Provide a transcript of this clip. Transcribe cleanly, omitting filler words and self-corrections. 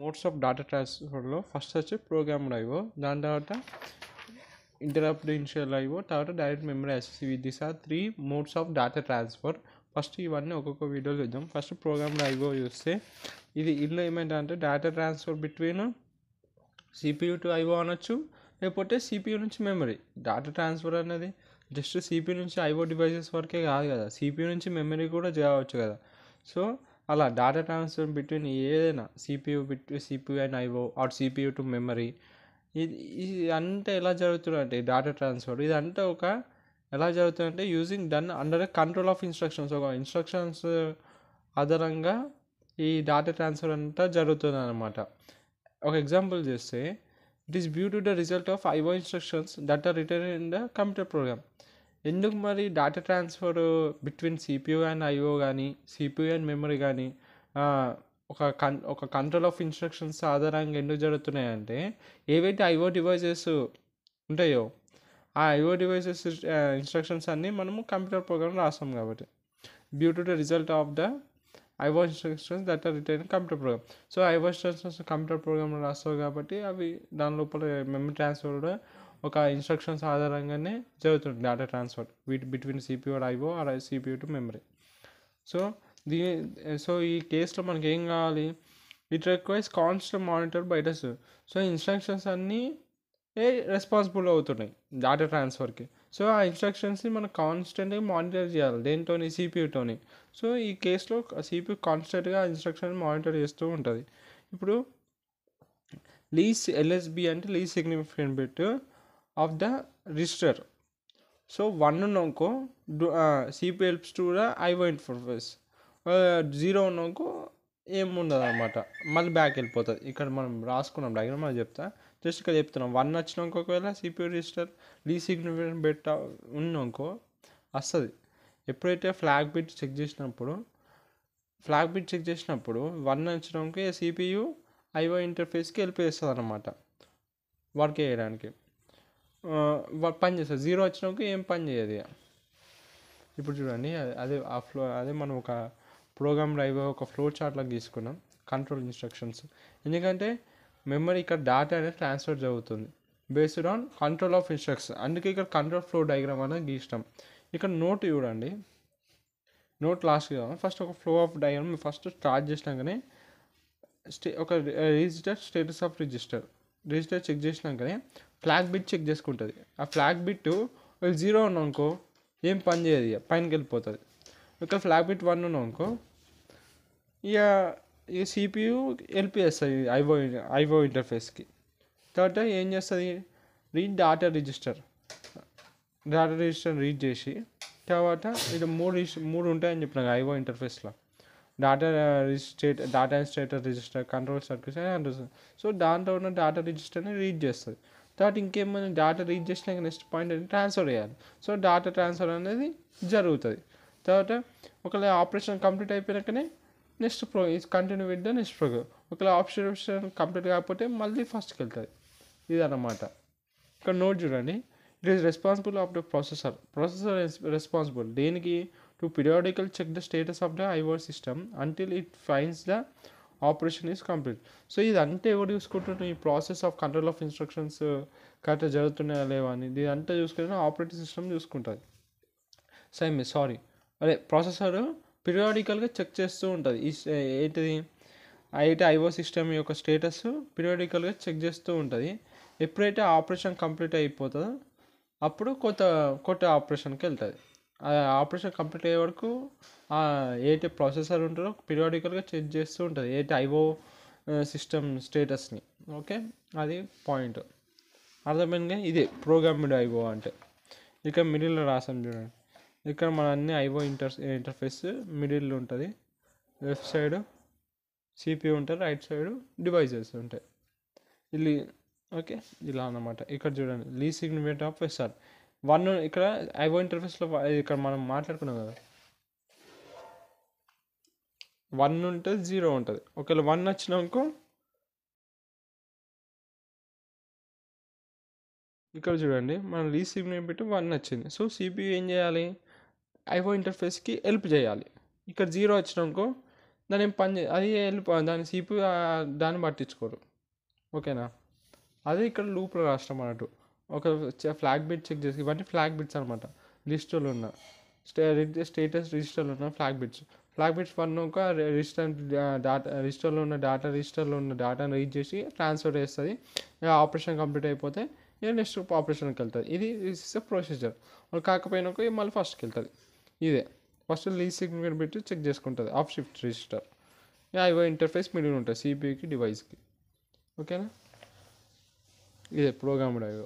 Modes of data ట్రాన్స్ఫర్లో first వచ్చి programmed IO, దాని తర్వాత ఇంటరప్ట్ ఇనిషియల్ ఐఓ, తర్వాత direct memory access. This are 3 modes of data transfer. First ఇవన్నీ ఒక్కొక్క వీడియోలో చూద్దాం. ఫస్ట్ ప్రోగ్రామ్డ్ ఐఓ చూస్తే ఇందులో ఏమైందంటే data transfer between CPU to IO అనొచ్చు, లేకపోతే సిపియూ నుంచి మెమరీ. డేటా ట్రాన్స్ఫర్ అనేది జస్ట్ సిపియూ నుంచి ఐఓ డివైసెస్ వరకే కాదు కదా, సిపియూ నుంచి మెమరీ కూడా చేయవచ్చు కదా. సో అలా డేటా ట్రాన్స్ఫర్ బిట్వీన్ ఏదైనా CPU and IO or CPU to memory, ఇది అంతా ఎలా జరుగుతుందంటే డేటా ట్రాన్స్ఫర్ ఇదంతా ఎలా జరుగుతుందంటే using done under control of instructions. ఒక ఇన్స్ట్రక్షన్స్ ఆధారంగా ఈ డేటా ట్రాన్స్ఫర్ అంతా జరుగుతుంది అన్నమాట. ఒక ఎగ్జాంపుల్ చేస్తే it is due to the result of IO instructions that are return in the computer program. ఎందుకు మరి data transfer between CPU and IO కానీ సిపియూ అండ్ మెమరీ కానీ ఒక కంట్రోల్ ఆఫ్ ఇన్స్ట్రక్షన్స్ ఆధారంగా ఎందుకు జరుగుతున్నాయంటే, ఏవైతే ఐఓ డివైసెస్ ఉంటాయో ఆ ఐఓ డివైసెస్ ఇన్స్ట్రక్షన్స్ అన్నీ మనము కంప్యూటర్ ప్రోగ్రామ్ రాస్తాం కాబట్టి, due to the result of the IO instructions that are return in computer program. So IO instructions computer ప్రోగ్రామ్లో రాస్తావు కాబట్టి అవి దాని లోపల మెమరీ ట్రాన్స్ఫర్ కూడా ఒక ఇన్స్ట్రక్షన్స్ ఆధారంగానే జరుగుతుంది data transfer between CPU or IO or CPU to memory. So ఈ కేసులో మనకి ఏం కావాలి, it requires constant monitor by the so instructions అన్నీ రెస్పాన్సిబుల్ అవుతున్నాయి డేటా ట్రాన్స్ఫర్కి. సో ఆ ఇన్స్ట్రక్షన్స్ని మనం కాన్స్టెంట్గా మానిటర్ చేయాలి దేనితోని, సిపియూతోని. సో ఈ కేసులో సిపియూ కాన్స్టెంట్గా ఇన్స్ట్రక్షన్ మానిటర్ చేస్తూ ఉంటుంది. ఇప్పుడు ఎల్ఎస్బి అంటే least significant bit of the register. So 1 ఉన్నాకో CPU helps to the IO interface, 0 ఉన్నాకో ఏం ఉండదు అనమాట, మళ్ళీ బ్యాక్ వెళ్ళిపోతుంది. ఇక్కడ మనం రాసుకున్నాం డయాగ్రామ్, అది చెప్తా, జస్ట్ ఇక్కడ చెప్తున్నాం. 1 వచ్చినాక ఒకవేళ CPU register least significant bit ఉన్నాకో వస్తుంది. ఎప్పుడైతే ఫ్లాగ్ బిట్ చెక్ చేసినప్పుడు 1 వచ్చినాక సిపియూ ఐఓ ఇంటర్ఫేస్కి వెళ్ళిపోతుంది అన్నమాట వర్క్ చేయడానికి, పని చేస్తుంది. 0 వచ్చినాక ఏం పని చేయదు. ఇప్పుడు చూడండి, అదే మనం ఒక ప్రోగ్రామ్ డ్రైవ్ ఒక ఫ్లో చార్ట్లోకి తీసుకున్నాం కంట్రోల్ ఇన్స్ట్రక్షన్స్. ఎందుకంటే మెమరీ ఇక్కడ డేటా అనేది ట్రాన్స్ఫర్ జరుగుతుంది based on control of instructions, అందుకే ఇక్కడ కంట్రోల్ ఫ్లో డయాగ్రామ్ అనేది గీస్తాం. ఇక్కడ నోట్ చూడండి, నోట్ లాస్ట్ కదా. ఫస్ట్ ఒక flow of diagram first start చేసినాకనే ఒక register status of register check చేసినాకనే ఫ్లాగ్ బిట్ చెక్ చేసుకుంటుంది. ఆ ఫ్లాగ్ బిట్ 0 ఉన్నాకో ఏం పని చేయదు, పైనకి వెళ్ళిపోతుంది. ఒక ఫ్లాగ్ బిట్ 1 ఉన్నాకో ఇక సిపియూ వెళ్ళిపోయేస్తుంది ఐఓ ఇంటర్ఫేస్కి. తర్వాత ఏం చేస్తుంది, డేటా రిజిస్టర్ రీడ్ చేసి, తర్వాత ఇది మూడు ఉంటాయని చెప్పిన ఐఓ ఇంటర్ఫేస్లో, data status register, control circuits అని. సో దాంట్లో ఉన్న డేటా రిజిస్టర్ని రీడ్ చేస్తుంది. తర్వాత ఇంకేమైనా డేటా రీడ్ చేసినాక నెక్స్ట్ పాయింట్ అనేది ట్రాన్స్ఫర్ చేయాలి. సో డేటా ట్రాన్స్ఫర్ అనేది జరుగుతుంది. తర్వాత ఒకవేళ ఆపరేషన్ కంప్లీట్ అయిపోయినాకనే next continue with the next program. ఒకవేళ ఆపరేషన్ కంప్లీట్ కాకపోతే మళ్ళీ ఫస్ట్కి వెళ్తుంది. ఇదన్నమాట. ఇక్కడ నోట్ చూడండి, it is responsible of the processor responsible దేనికి, to periodical check the status of the IO system until it finds the operation is complete. So ఇదంతా ఎవరు చూసుకుంటున్నారు, ఈ process of control of instructions కరెక్ట్గా జరుగుతున్నాయా లేవా అని ఇదంతా చూసుకుని ఆపరేటింగ్ సిస్టమ్ చూసుకుంటుంది. ప్రాసెసర్ పీరియాడికల్గా చెక్ చేస్తూ ఉంటుంది. అయితే ఐఓ సిస్టమ్ యొక్క స్టేటస్ పీరియాడికల్గా చెక్ చేస్తూ ఉంటుంది. ఎప్పుడైతే ఆపరేషన్ కంప్లీట్ అయిపోతుందో అప్పుడు కొత్త ఆపరేషన్కి వెళ్తుంది. ఆ ఆపరేషన్ కంప్లీట్ అయ్యే వరకు ఏదైతే ప్రాసెసర్ ఉంటుందో పీరియాడికల్గా చెక్ చేస్తూ ఉంటుంది ఏదైతే ఐఓ సిస్టమ్ స్టేటస్ని. ఓకే, అది పాయింట్ అర్థమైందిగా. ఇదే ప్రోగ్రామ్డ్ ఐఓ అంటే. ఇక మిడిల్లో రాసాం చూడండి, ఇక్కడ మన అన్ని ఐఓ ఇంటర్ఫేస్ మిడిల్లో ఉంటుంది. లెఫ్ట్ సైడ్ సిపియూ ఉంటుంది, రైట్ సైడ్ డివైజెస్ ఉంటాయి. ఓకే, ఇలా అన్నమాట. ఇక్కడ చూడండి, లీస్ట్ సిగ్నిఫికెంట్ ఆఫ్ ఎస్ఆర్ 1 ఇక్కడ ఐఓ ఇంటర్ఫేస్లో ఇక్కడ మనం మాట్లాడుకున్నాం కదా, 1 ఉంటుంది, 0 ఉంటుంది. ఒకవేళ 1 వచ్చినాకో ఇక్కడ చూడండి, మన లీస్ట్ సిగ్నిఫికెంట్ 1 వచ్చింది. సో సిపియూ ఏం చేయాలి, ఐఓ ఇంటర్ఫేస్కి హెల్ప్ చేయాలి. ఇక్కడ 0 వచ్చినాకో దాని ఏం పని అది దాని CPU దాన్ని పట్టించుకోరు. ఓకేనా, అదే ఇక్కడ లూప్లో రాష్ట్రం అన్నట్టు ఒక ఫ్లాగ్ బిట్ చెక్ చేసి, ఇవన్నీ ఫ్లాగ్ బిట్స్ అనమాట. లిస్టులో ఉన్న స్టేటస్ రిజిస్టర్లో ఉన్న ఫ్లాగ్ బిట్స్ 1 ఒక రిజిస్టర్లో ఉన్న డేటాను రీడ్ చేసి ట్రాన్స్ఫర్ చేస్తుంది. ఆపరేషన్ కంప్లీట్ అయిపోతే ఇక నెక్స్ట్ ఆపరేషన్కి వెళ్తుంది. ఇది ఇస్ ప్రొసీజర్. కాకపోయినా మళ్ళీ ఫస్ట్కి వెళ్తుంది. ఇదే first least significant bit check చేసుకుంటుంది of shift register. IO interface middle ఉంటుంది CPUకి డివైస్కి. ఓకేనా, ఇదే ప్రోగ్రామ్డ్ IO.